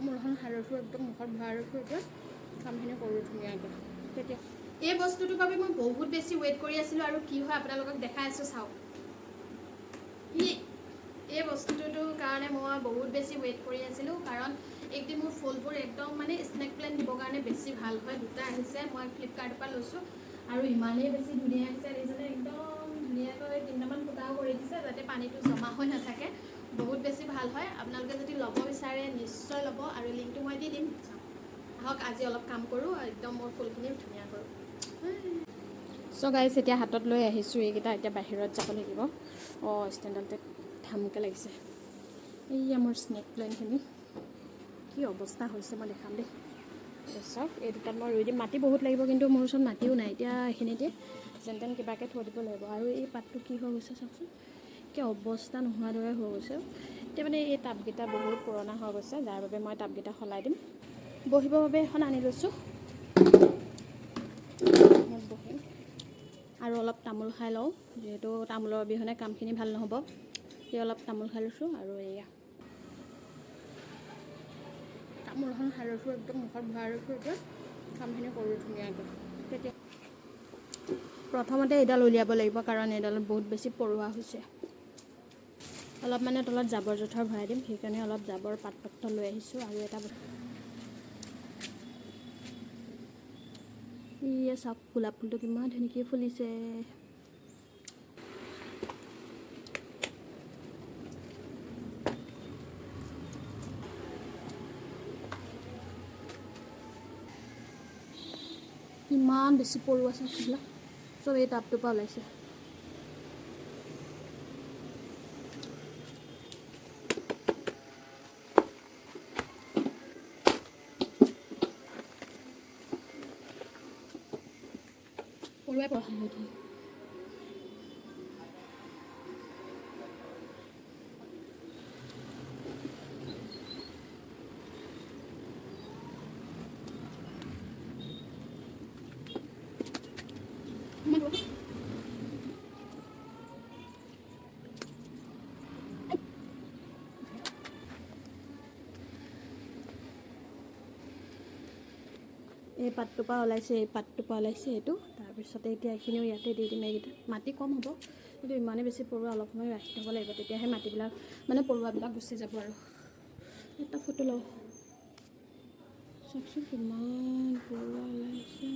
তামোলখন খাই লৈছোঁ, একদম মুখত ভৰাই লৈছোঁ। এতিয়া কামখিনি কৰোঁ ধুনীয়াকৈ। তেতিয়া এই বস্তুটোৰ বাবে মই বহুত বেছি ৱেইট কৰি আছিলোঁ আৰু কি হয় আপোনালোকক দেখাই আছোঁ চাওক। এই বস্তুটোৰ কাৰণে মই বহুত বেছি ৱেইট কৰি আছিলোঁ, কাৰণ একদিন মোৰ ফুলবোৰ একদম মানে স্নেক প্লেণ্ট দিবৰ কাৰণে বেছি ভাল হয়। দুটা আহিছে, মই ফ্লিপকাৰ্টৰ পৰা লৈছোঁ আৰু ইমানেই বেছি ধুনীয়া আহিছে। দেখিছেনে, একদম ধুনীয়াকৈ 3টামান ফুটাও কৰি দিছে যাতে পানীটো জমা হৈ নাথাকে। বহুত বেছি ভাল হয়। আপোনালোকে যদি ল'ব বিচাৰে নিশ্চয় ল'ব আৰু লিংকটো মই দি দিম। আহক আজি অলপ কাম কৰোঁ, একদম মোৰ ফুলখিনি ধুনীয়া কৰোঁ। চ' গাইছ, এতিয়া হাতত লৈ আহিছোঁ এইকেইটা, এতিয়া বাহিৰত যাব লাগিব। ষ্টেণ্ডডালতে ধামকৈ লাগিছে। এইয়া মোৰ স্নেক প্লেণ্টখিনি কি অৱস্থা হৈছে মই দেখাম দেই। চাওক, এই দুটাত মই ৰুই দিম। মাটি বহুত লাগিব, কিন্তু মোৰ ওচৰত মাটিও নাই। এতিয়া এইখিনিতে যেন তেন কিবাকৈ থৈ দিব লাগিব। আৰু এই পাতটো কি হৈ গৈছে চাওকচোন, কি অৱস্থা নোহোৱাৰ দৰে হৈ গৈছে। এতিয়া মানে এই টাবকেইটা বহুত পুৰণা হৈ গৈছে, যাৰ বাবে মই টাবকেইটা সলাই দিম। বহিবৰ বাবে এখন আনি লৈছোঁ, বহিম। আৰু অলপ তামোল খাই লওঁ, যিহেতু তামোলৰ অবিহনে কামখিনি ভাল নহ'ব। সেই অলপ তামোল খাই লৈছোঁ আৰু এয়া তামোলখন খাই লৈছোঁ, একদম মুখত ভৰাই লৈছোঁ। এতিয়া কামখিনি কৰোঁ ধুনীয়াকৈ। তেতিয়া প্ৰথমতে এইডাল উলিয়াব লাগিব, কাৰণ এইডালত বহুত বেছি পৰুৱা হৈছে। অলপ মানে তলত জাবৰ জোঁথৰ ভৰাই দিম, সেইকাৰণে অলপ জাবৰ পাত পত্ৰ লৈ আহিছোঁ। আৰু এটা ইয়ে চাওক, গোলাপ ফুলটো কিমান ধুনীয়াকৈ ফুলিছে। কিমান বেছি পৰুৱা আছে ফুলবিলাক, চব এই টাবটোৰ পৰা ওলাইছে। পৰুৱাই পৰখা হৈ থাকে। এই পাতটোৰ পৰা ওলাইছে, এই পাতটোৰ পৰা ওলাইছে এইটো। তাৰপিছতে এতিয়া এইখিনিও ইয়াতে দি দিম। এইকেইটা মাটি কম হ'ব, কিন্তু ইমানেই বেছি পৰুৱা, অলপ সময় ৰাখি থ'ব লাগিব, তেতিয়াহে মাটিবিলাক মানে পৰুৱাবিলাক গুচি যাব। আৰু এটা ফটো লওঁ, চাওকচোন কিমান পৰুৱা ওলাইছে।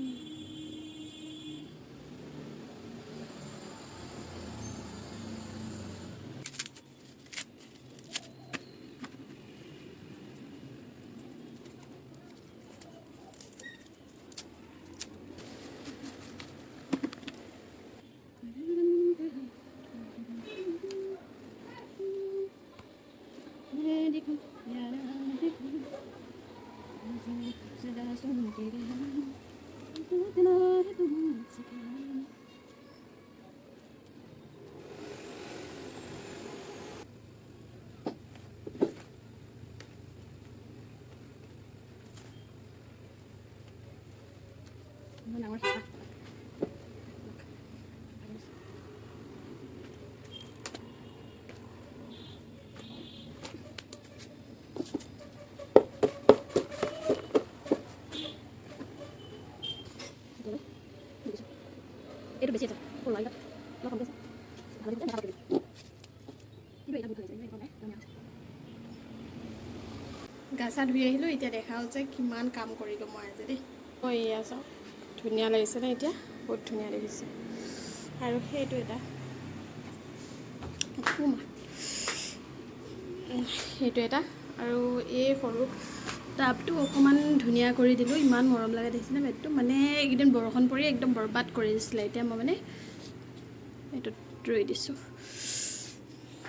এইটো বেছি আছে, গা চা ধুই আহিলোঁ, এতিয়া দেখা হ'ল যে কিমান কাম কৰিলোঁ মই আজি দেই। এয়া চাওক, ধুনীয়া লাগিছেনে? এতিয়া বহুত ধুনীয়া লাগিছে। আৰু সেইটো এটা সেইটো এটা, আৰু এই সৰু টাবটো অকণমান ধুনীয়া কৰি দিলোঁ, ইমান মৰম লাগে দেখিছেনে বেডটো? মানে এইকেইদিন বৰষুণ পৰি একদম বৰবাদ কৰি দিছিলে, এতিয়া মই মানে এইটোত ৰুই দিছোঁ,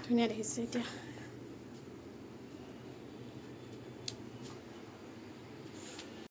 ধুনীয়া দেখিছে এতিয়া।